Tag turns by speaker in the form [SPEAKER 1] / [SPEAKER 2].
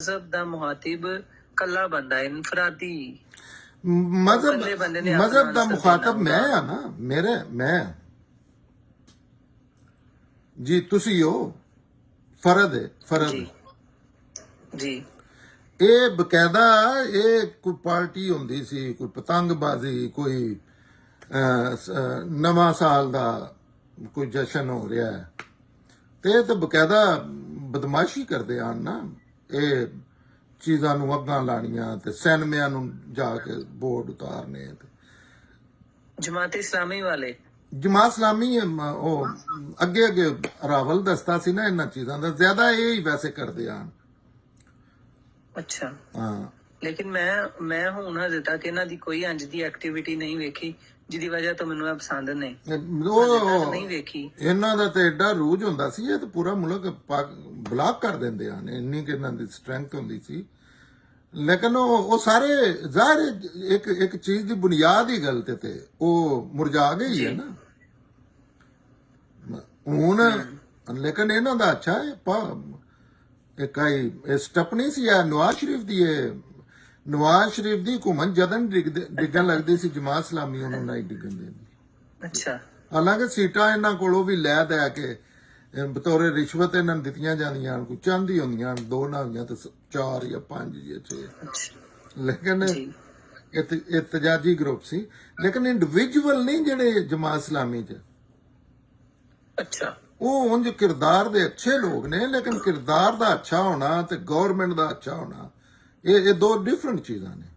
[SPEAKER 1] ਮਜ਼ਹਬ ਦਾ ਮੁਹਾਤਿਬ ਕੱਲਾ ਬੰਦਾ ਹੈ, ਇਨਫਰਾਦੀ
[SPEAKER 2] ਮਜ਼ਹਬ
[SPEAKER 1] ਇਕੱਲੇ ਬੰਦੇ ਨੇ
[SPEAKER 2] ਮਜ਼ਹਬ
[SPEAKER 1] ਆਪਣਾ
[SPEAKER 2] ਦਾ
[SPEAKER 1] answer
[SPEAKER 2] ਮੁਖਾਤਬ
[SPEAKER 1] ਦੇਣਾ
[SPEAKER 2] ਮੈਂ ਆ ਨਾ, ਮੈਂ ਜੀ, ਤੁਸੀਂ ਹੋ, ਫਰਦ ਹੈ, ਫਰਦ
[SPEAKER 1] ਜੀ ਜੀ
[SPEAKER 2] ਇਹ ਬਕਾਇਦਾ ਇਹ ਕੋਈ ਪਾਰਟੀ ਹੁੰਦੀ ਸੀ, ਕੋਈ ਪਤੰਗਬਾਜ਼ੀ, ਕੋਈ ਨਵਾਂ ਸਾਲ ਦਾ ਕੋਈ ਜਸ਼ਨ ਹੋ ਰਿਹਾ ਹੈ, ਤੇ ਇਹ ਤਾਂ ਬਕਾਇਦਾ ਬਦਮਾਸ਼ੀ ਕਰਦੇ ਹਨ ਨਾ, ਇਹ ਚੀਜ਼ਾਂ ਨੂੰ ਅੱਗਾਂ ਲਾਣੀਆਂ ਤੇ ਸਿਨੇਮਿਆਂ ਨੂੰ ਜਾ ਕੇ ਬੋਰਡ ਉਤਾਰਨੇ।
[SPEAKER 1] ਜਮਾਤ ਇਸਲਾਮੀ ਵਾਲੇ
[SPEAKER 2] ਜਮਾਤ ਇਸਲਾਮੀ ਉਹ ਅੱਗੇ ਅੱਗੇ ਰਾਵਲ ਦੱਸਦਾ ਸੀ ਨਾ ਇਹਨਾਂ ਚੀਜ਼ਾਂ ਦਾ, ਜ਼ਿਆਦਾ ਇਹ ਹੀ ਵੈਸੇ ਕਰਦੇ ਹਨ।
[SPEAKER 1] ਅੱਛਾ,
[SPEAKER 2] ਹਾਂ,
[SPEAKER 1] ਲੇਕਿਨ ਮੈਂ ਹੁਣ ਹਜੇ ਤੱਕ ਇਹਨਾਂ ਦੀ ਕੋਈ ਇੰਜ ਦੀ ਐਕਟੀਵਿਟੀ ਨਹੀਂ ਵੇਖੀ ਜਿਹਦੀ ਵਜ੍ਹਾ ਤੋਂ ਮੈਨੂੰ ਇਹ ਪਸੰਦ ਨਹੀਂ।
[SPEAKER 2] ਉਹ
[SPEAKER 1] ਨਹੀਂ ਵੇਖੀ
[SPEAKER 2] ਇਹਨਾਂ ਦਾ ਤੇ ਐਡਾ ਰੂਜ ਹੁੰਦਾ ਸੀ, ਇਹ ਤਾਂ ਪੂਰਾ ਮੁਲਕ ਬਲਾਕ ਕਰ ਦਿੰਦੇ ਹਨ, ਇੰਨੀ ਕਿ ਇਹਨਾਂ ਦੀ ਸਟਰੈਂਥ ਹੁੰਦੀ ਸੀ। ਲੇਕਿਨ ਉਹ ਸਾਰੇ ਜ਼ਾਹਿਰ ਇੱਕ ਚੀਜ਼ ਦੀ ਬੁਨਿਆਦ ਹੀ ਗਲਤ ਤੇ ਉਹ ਮੁਰਝਾ ਗਈ ਹੈ ਨਾ ਹੁਣ। ਲੇਕਿਨ ਇਹਨਾਂ ਦਾ ਅੱਛਾ ਹੈ, ਇਹ ਸਟਪਨੀ ਸੀ ਆ ਨਵਾਜ਼ ਸ਼ਰੀਫ ਦੀ, ਨਵਾਜ਼ ਸ਼ਰੀਫ ਦੀ ਹੁਕੂਮਤ ਜਦੋਂ ਡਿੱਗਣ ਲੱਗਦੀ ਸੀ, ਜਮਾਤ ਇਸਲਾਮੀ ਉਹਨੂੰ ਨਹੀਂ ਡਿੱਗਣ ਦਿੰਦੀ।
[SPEAKER 1] ਅੱਛਾ,
[SPEAKER 2] ਹਾਲਾਂਕਿ ਸੀਟਾਂ ਇਹਨਾਂ ਕੋਲੋਂ ਵੀ ਲੈ ਦੇ ਕੇ ਬਤੌਰੇ ਰਿਸ਼ਵਤ ਇਹਨਾਂ ਨੂੰ ਦਿੱਤੀਆਂ ਜਾਂਦੀਆਂ, ਕੋਈ ਚਾਹੁੰਦੀ ਹੁੰਦੀਆਂ 2 ਨਾ ਹੋਈਆਂ ਤੇ 4 ਜਾਂ 5 ਜਾਂ 6। ਲੇਕਿਨ ਇਤਜਾਜੀ ਗਰੁੱਪ ਸੀ, ਲੇਕਿਨ ਇੰਡੀਵਿਜੂਅਲ ਨਹੀਂ ਜਿਹੜੇ ਜਮਾਤ ਇਸਲਾਮੀ ਚ।
[SPEAKER 1] ਅੱਛਾ,
[SPEAKER 2] ਉਹ ਉਂਝ ਕਿਰਦਾਰ ਦੇ ਅੱਛੇ ਲੋਕ ਨੇ, ਲੇਕਿਨ ਕਿਰਦਾਰ ਦਾ ਅੱਛਾ ਹੋਣਾ ਤੇ ਗਵਰਨਮੈਂਟ ਦਾ ਅੱਛਾ ਹੋਣਾ ਇਹ 2 ਡਿਫਰੈਂਟ ਚੀਜ਼ਾਂ ਨੇ।